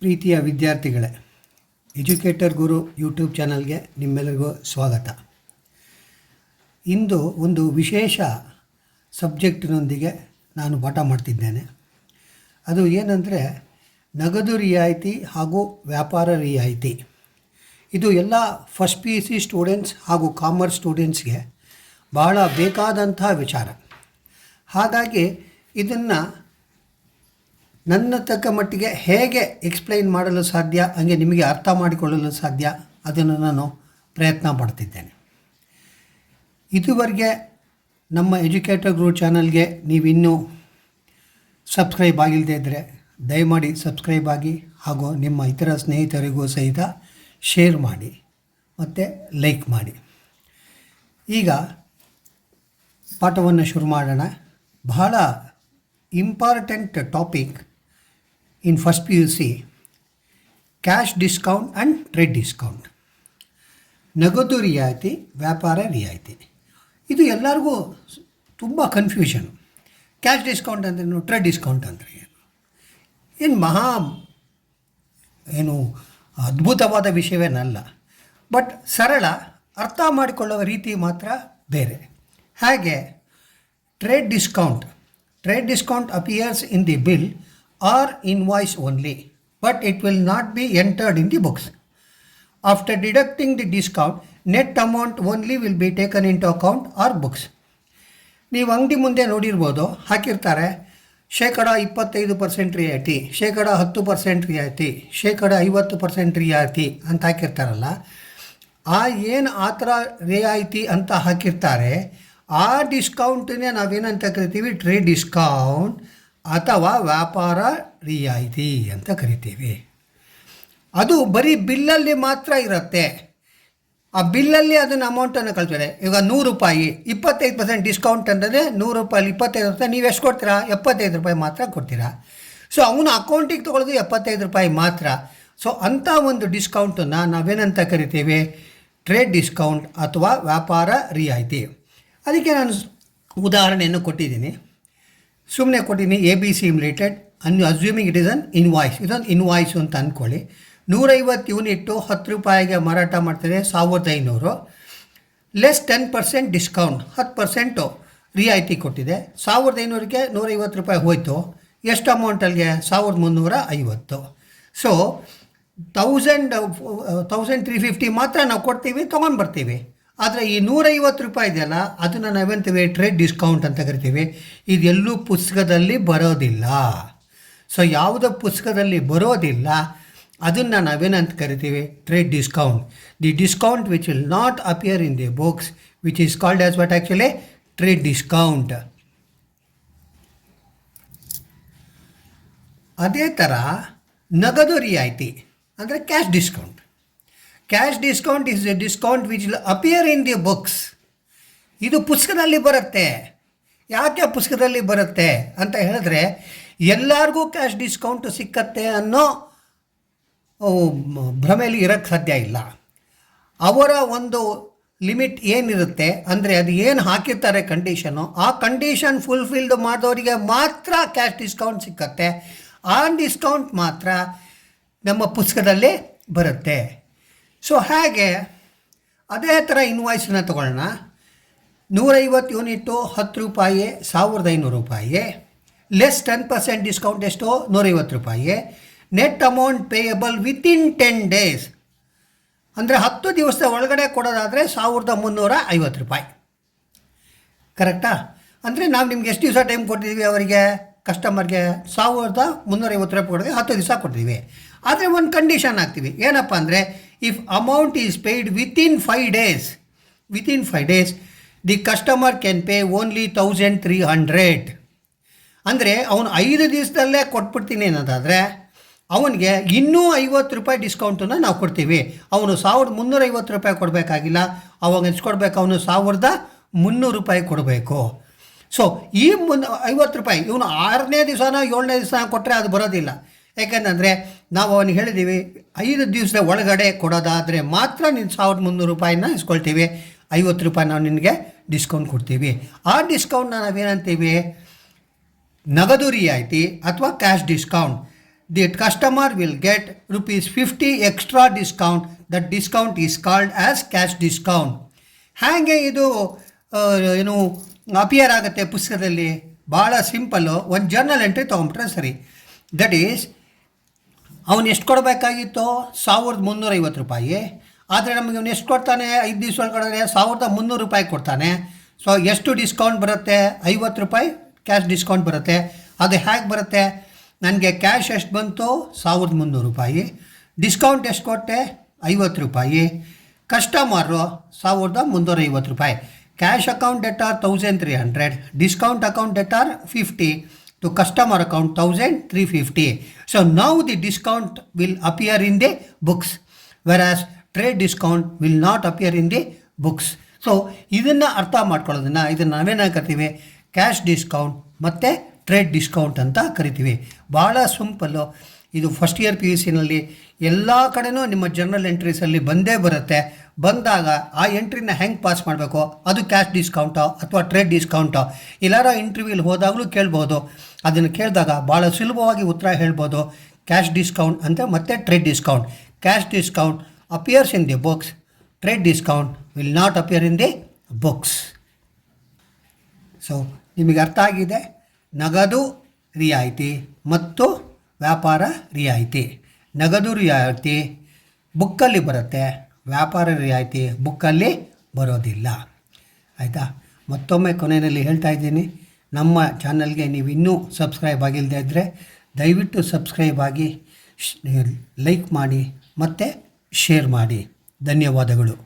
ಪ್ರೀತಿಯ ವಿದ್ಯಾರ್ಥಿಗಳೇ, ಎಜುಕೇಟರ್ ಗುರು ಯೂಟ್ಯೂಬ್ ಚಾನಲ್ಗೆ ನಿಮ್ಮೆಲ್ಲರಿಗೂ ಸ್ವಾಗತ. ಇಂದು ಒಂದು ವಿಶೇಷ ಸಬ್ಜೆಕ್ಟಿನೊಂದಿಗೆ ನಾನು ಪಾಠ ಮಾಡ್ತಿದ್ದೇನೆ. ಅದು ಏನಂದರೆ ನಗದು ರಿಯಾಯಿತಿ ಹಾಗೂ ವ್ಯಾಪಾರ ರಿಯಾಯಿತಿ. ಇದು ಎಲ್ಲ first P U C students ಹಾಗೂ ಕಾಮರ್ಸ್ ಸ್ಟೂಡೆಂಟ್ಸ್ಗೆ ಬಹಳ ಬೇಕಾದಂಥ ವಿಚಾರ. ಹಾಗಾಗಿ ಇದನ್ನು ನನ್ನ ತಕ್ಕ ಮಟ್ಟಿಗೆ ಹೇಗೆ ಎಕ್ಸ್ಪ್ಲೈನ್ ಮಾಡಲು ಸಾಧ್ಯ, ಹಾಗೆ ನಿಮಗೆ ಅರ್ಥ ಮಾಡಿಕೊಳ್ಳಲು ಸಾಧ್ಯ, ಅದನ್ನು ನಾನು ಪ್ರಯತ್ನ ಪಡ್ತಿದ್ದೇನೆ. ಇದುವರೆಗೆ ನಮ್ಮ ಎಜುಕೇಟರ್ ಗುರು ಚಾನಲ್ಗೆ ನೀವಿನ್ನೂ ಸಬ್ಸ್ಕ್ರೈಬ್ ಆಗಿಲ್ಲದೇ ಇದ್ದರೆ ದಯಮಾಡಿ ಸಬ್ಸ್ಕ್ರೈಬ್ ಆಗಿ ಹಾಗೂ ನಿಮ್ಮ ಇತರ ಸ್ನೇಹಿತರಿಗೂ ಸಹಿತ ಶೇರ್ ಮಾಡಿ ಮತ್ತು ಲೈಕ್ ಮಾಡಿ. ಈಗ ಪಾಠವನ್ನು ಶುರು ಮಾಡೋಣ. ಬಹಳ important topic in first P U C, cash discount and trade discount. ನಗದು ರಿಯಾಯಿತಿ, ವ್ಯಾಪಾರ ರಿಯಾಯಿತಿ. ಇದು ಎಲ್ಲರಿಗೂ ತುಂಬ ಕನ್ಫ್ಯೂಷನ್. ಕ್ಯಾಶ್ ಡಿಸ್ಕೌಂಟ್ ಅಂದ್ರೇನು, ಟ್ರೇಡ್ ಡಿಸ್ಕೌಂಟ್ ಅಂದರೆ ಏನು ಏನು ಅದ್ಭುತವಾದ ವಿಷಯವೇನಲ್ಲ. ಬಟ್ ಸರಳ, ಅರ್ಥ ಮಾಡಿಕೊಳ್ಳುವ ರೀತಿ ಮಾತ್ರ ಬೇರೆ. ಹಾಗೆ trade discount appears in the bill or invoice only, but it will not be entered in the books. After deducting the discount, net amount only will be taken into account or books. ನೀವು ಅಂಗಡಿ ಮುಂದೆ ನೋಡಿರ್ಬೋದು, ಹಾಕಿರ್ತಾರೆ 25% ರಿಯಾಯಿತಿ, 10% ರಿಯಾಯಿತಿ, 50% ರಿಯಾಯಿತಿ ಅಂತ ಹಾಕಿರ್ತಾರಲ್ಲ. ಆ ಥರ ರಿಯಾಯಿತಿ ಅಂತ ಹಾಕಿರ್ತಾರೆ. ಆ ಡಿಸ್ಕೌಂಟನ್ನೇ ನಾವೇನಂತ ಕರಿತೀವಿ, ಟ್ರೇಡ್ ಡಿಸ್ಕೌಂಟ್ ಅಥವಾ ವ್ಯಾಪಾರ ರಿಯಾಯಿತಿ ಅಂತ ಕರಿತೀವಿ. ಅದು ಬರೀ ಬಿಲ್ಲಲ್ಲಿ ಮಾತ್ರ ಇರುತ್ತೆ. ಆ ಬಿಲ್ಲಲ್ಲಿ ಅದನ್ನು ಅಮೌಂಟನ್ನು ಕಳ್ತಾರೆ. ಈಗ 100 ರೂಪಾಯಿ 25% ಡಿಸ್ಕೌಂಟ್ ಅಂದರೆ 100 ರೂಪಾಯಿ 25 ರೂಪಾಯಿ ನೀವು ಎಷ್ಟು ಕೊಡ್ತೀರಾ? 75 ರೂಪಾಯಿ ಮಾತ್ರ ಕೊಡ್ತೀರಾ. ಸೊ ಅವನು ಅಕೌಂಟಿಗೆ ತೊಗೊಳ್ಳೋದು 75 ರೂಪಾಯಿ ಮಾತ್ರ. ಸೊ ಅಂಥ ಒಂದು ಡಿಸ್ಕೌಂಟನ್ನು ನಾವೇನಂತ ಕರಿತೀವಿ, ಟ್ರೇಡ್ ಡಿಸ್ಕೌಂಟ್ ಅಥವಾ ವ್ಯಾಪಾರ ರಿಯಾಯಿತಿ. ಅದಕ್ಕೆ ನಾನು ಉದಾಹರಣೆಯನ್ನು ಕೊಟ್ಟಿದ್ದೀನಿ, ಸುಮ್ಮನೆ ಕೊಟ್ಟಿದ್ದೀನಿ. ABC limited assuming it is an invoice. ಇದೊಂದು ಇನ್ವಾಯ್ಸು ಅಂತ ಅಂದ್ಕೊಳ್ಳಿ. 150 ಯೂನಿಟ್ಟು 10 ರೂಪಾಯಿಗೆ ಮಾರಾಟ ಮಾಡ್ತಾರೆ, 1500 ಲೆಸ್ 10% ಡಿಸ್ಕೌಂಟ್, 10% ರಿಯಾಯಿತಿ ಕೊಟ್ಟಿದೆ. 1500ಗೆ 150 ರೂಪಾಯಿ ಹೋಯಿತು. ಎಷ್ಟು ಅಮೌಂಟಲ್ಲಿಗೆ? 1350. ಸೊ 1350 ಮಾತ್ರ ನಾವು ಕೊಡ್ತೀವಿ, ತೊಗೊಂಡ್ಬರ್ತೀವಿ. ಆದರೆ ಈ 150 ರೂಪಾಯಿ ಇದೆಯಲ್ಲ, ಅದನ್ನು ನಾವೇಂತೀವಿ, ಟ್ರೇಡ್ ಡಿಸ್ಕೌಂಟ್ ಅಂತ ಕರಿತೀವಿ. ಇದೆಲ್ಲೂ ಪುಸ್ತಕದಲ್ಲಿ ಬರೋದಿಲ್ಲ. ಸೊ ಯಾವುದೋ ಪುಸ್ತಕದಲ್ಲಿ ಬರೋದಿಲ್ಲ, ಅದನ್ನು ನಾವೇನಂತ ಕರಿತೀವಿ, trade discount. The discount which will not appear in the books, which is called as what actually, trade discount. ಅದೇ ಥರ ನಗದು ರಿಯಾಯಿತಿ ಅಂದರೆ cash discount. Cash discount is A discount which will appear in the books. ಇದು ಪುಸ್ತಕದಲ್ಲಿ ಬರುತ್ತೆ. ಯಾಕೆ ಪುಸ್ತಕದಲ್ಲಿ ಬರುತ್ತೆ ಅಂತ ಹೇಳಿದ್ರೆ, ಎಲ್ಲರಿಗೂ ಕ್ಯಾಶ್ ಡಿಸ್ಕೌಂಟ್ ಸಿಕ್ಕತ್ತೆ ಅನ್ನೋ ಭ್ರಮೆಯಲ್ಲಿ ಇರೋಕ್ಕೆ ಸಾಧ್ಯ ಇಲ್ಲ. ಅವರ ಒಂದು ಲಿಮಿಟ್ ಏನಿರುತ್ತೆ ಅಂದರೆ, ಅದು ಏನು ಹಾಕಿರ್ತಾರೆ ಕಂಡೀಷನು, ಆ ಕಂಡೀಷನ್ ಫುಲ್ಫಿಲ್ಡ್ ಮಾಡಿದವರಿಗೆ ಮಾತ್ರ ಕ್ಯಾಶ್ ಡಿಸ್ಕೌಂಟ್ ಸಿಕ್ಕತ್ತೆ. ಆ ಡಿಸ್ಕೌಂಟ್ ಮಾತ್ರ ನಮ್ಮ ಪುಸ್ತಕದಲ್ಲಿ ಬರುತ್ತೆ. ಸೊ ಹಾಗೆ ಅದೇ ಥರ ಇನ್ವಾಯ್ಸನ್ನ ತೊಗೊಳ್ಳೋಣ. 150 ಯೂನಿಟ್ಟು 10 ರೂಪಾಯಿ 1500 ರೂಪಾಯಿ, ಲೆಸ್ 10% ಡಿಸ್ಕೌಂಟ್ ಎಷ್ಟು? 150 ರೂಪಾಯಿ. Net amount payable within 10 days ಅಂದರೆ 10 ದಿವಸದ ಒಳಗಡೆ ಕೊಡೋದಾದರೆ 1350 ರೂಪಾಯಿ. ಕರೆಕ್ಟಾ? ಅಂದರೆ ನಾವು ನಿಮ್ಗೆ ಎಷ್ಟು ದಿವಸ ಟೈಮ್ ಕೊಟ್ಟಿದ್ದೀವಿ ಅವರಿಗೆ, ಕಸ್ಟಮರ್ಗೆ? 1350 ರೂಪಾಯಿ ಕೊಡೋದು 10 ದಿವಸ ಕೊಡ್ತೀವಿ. ಆದರೆ ಒಂದು ಕಂಡೀಷನ್ ಹಾಕ್ತೀವಿ. ಏನಪ್ಪ ಅಂದರೆ, if amount is paid within 5 days the customer can pay only 1300. ಅಂದರೆ ಅವನು 5 ದಿವಸದಲ್ಲೇ ಕೊಟ್ಬಿಡ್ತೀನಿ ಅನ್ನೋದಾದರೆ ಅವನಿಗೆ ಇನ್ನೂ 50 ರೂಪಾಯಿ ಡಿಸ್ಕೌಂಟನ್ನು ನಾವು ಕೊಡ್ತೀವಿ. ಅವನು 1350 ರೂಪಾಯಿ ಕೊಡಬೇಕಾಗಿಲ್ಲ. ಅವಾಗ ಎಷ್ಟು ಕೊಡಬೇಕು? ಅವನು 1300 ರೂಪಾಯಿ ಕೊಡಬೇಕು. ಸೊ ಈ 50 ರೂಪಾಯಿ ಇವನು 6ನೇ ದಿವಸನ 7ನೇ ದಿವಸ ಕೊಟ್ಟರೆ ಅದು ಬರೋದಿಲ್ಲ. ಯಾಕೆಂದರೆ ನಾವು ಅವನಿಗೆ ಹೇಳಿದ್ದೀವಿ, 5 ದಿವಸದ ಒಳಗಡೆ ಕೊಡೋದಾದರೆ ಮಾತ್ರ ನೀನು 1300 ರೂಪಾಯಿನ ಇಸ್ಕೊಳ್ತೀವಿ, 50 ರೂಪಾಯಿ ನಾವು ನಿನಗೆ ಡಿಸ್ಕೌಂಟ್ ಕೊಡ್ತೀವಿ. ಆ ಡಿಸ್ಕೌಂಟ್ನ ನಾವೇನಂತೀವಿ, ನಗದು ರಿಯಾಯಿತಿ ಅಥವಾ cash discount. the customer will get ₹50 extra discount. That discount is called as cash discount. ಹಾಗೆ ಇದು ಏನು ಅಪಿಯರ್ ಆಗುತ್ತೆ ಪುಸ್ತಕದಲ್ಲಿ? ಭಾಳ ಸಿಂಪಲ್ಲು. ಒಂದು ಜರ್ನಲ್ ಎಂಟ್ರಿ ತೊಗೊಂಬಿಟ್ರೆ ಸರಿ. ದಟ್ ಈಸ್ ಅವನು ಎಷ್ಟು ಕೊಡಬೇಕಾಗಿತ್ತು? ₹1350. ಆದರೆ ನಮಗೆ ಅವನು ಎಷ್ಟು ಕೊಡ್ತಾನೆ? 5 ದಿವಸ ಒಳಗಡೆ ₹1300 ಕೊಡ್ತಾನೆ. ಸೊ ಎಷ್ಟು ಡಿಸ್ಕೌಂಟ್ ಬರುತ್ತೆ? ₹50 ಕ್ಯಾಶ್ ಡಿಸ್ಕೌಂಟ್ ಬರುತ್ತೆ. ಅದು ಹೇಗೆ ಬರುತ್ತೆ? ನನಗೆ ಕ್ಯಾಶ್ ಎಷ್ಟು ಬಂತು? ₹1300. ಡಿಸ್ಕೌಂಟ್ ಎಷ್ಟು ಕೊಟ್ಟೆ? ₹50. Customer ₹1350. Cash account debtor 1300, discount account debtor 50, to customer account 1350. So now the discount will appear in the books, whereas trade discount will not appear in the books. So ಇದನ್ನು ಅರ್ಥ ಮಾಡ್ಕೊಳ್ಳೋದನ್ನು ಇದನ್ನು ನಾವೇನು ಕರಿತೀವಿ? Cash discount ಮತ್ತು trade discount ಅಂತ ಕರಿತೀವಿ. ಭಾಳ simple. ಇದು ಫಸ್ಟ್ ಇಯರ್ PUCನಲ್ಲಿ ಎಲ್ಲ ಕಡೆನೂ ನಿಮ್ಮ ಜರ್ನಲ್ ಎಂಟ್ರೀಸಲ್ಲಿ ಬಂದೇ ಬರುತ್ತೆ. ಬಂದಾಗ ಆ ಎಂಟ್ರಿನ ಹೆಂಗೆ ಪಾಸ್ ಮಾಡಬೇಕು? ಅದು ಕ್ಯಾಶ್ ಡಿಸ್ಕೌಂಟೋ ಅಥವಾ ಟ್ರೇಡ್ ಡಿಸ್ಕೌಂಟೋ ಎಲ್ಲಾರ ಇಂಟರ್ವ್ಯೂಲಿ ಹೋದಾಗಲೂ ಕೇಳ್ಬೋದು. ಅದನ್ನು ಕೇಳಿದಾಗ ಭಾಳ ಸುಲಭವಾಗಿ ಉತ್ತರ ಹೇಳ್ಬೋದು. ಕ್ಯಾಶ್ ಡಿಸ್ಕೌಂಟ್ ಅಂತ ಮತ್ತು trade discount. Cash discount appears in the books, trade discount will not appear in the books. So ನಿಮಗೆ ಅರ್ಥ ಆಗಿದೆ? ನಗದು ರಿಯಾಯಿತಿ ಮತ್ತು ವ್ಯಾಪಾರ ರಿಯಾಯಿತಿ. ನಗದು ರಿಯಾಯಿತಿ ಬುಕ್ಕಲ್ಲಿ ಬರುತ್ತೆ, ವ್ಯಾಪಾರ ರಿಯಾಯಿತಿ ಬುಕ್ಕಲ್ಲಿ ಬರೋದಿಲ್ಲ. ಆಯಿತಾ? ಮತ್ತೊಮ್ಮೆ ಕೊನೆಯಲ್ಲಿ ಹೇಳ್ತಾ ಇದ್ದೀನಿ, ನಮ್ಮ ಚಾನಲ್ಗೆ ನೀವು ಇನ್ನೂ ಸಬ್ಸ್ಕ್ರೈಬ್ ಆಗಿಲ್ಲದೆ ಇದ್ದರೆ ದಯವಿಟ್ಟು ಸಬ್ಸ್ಕ್ರೈಬ್ ಆಗಿ, ಲೈಕ್ ಮಾಡಿ ಮತ್ತು ಶೇರ್ ಮಾಡಿ. ಧನ್ಯವಾದಗಳು.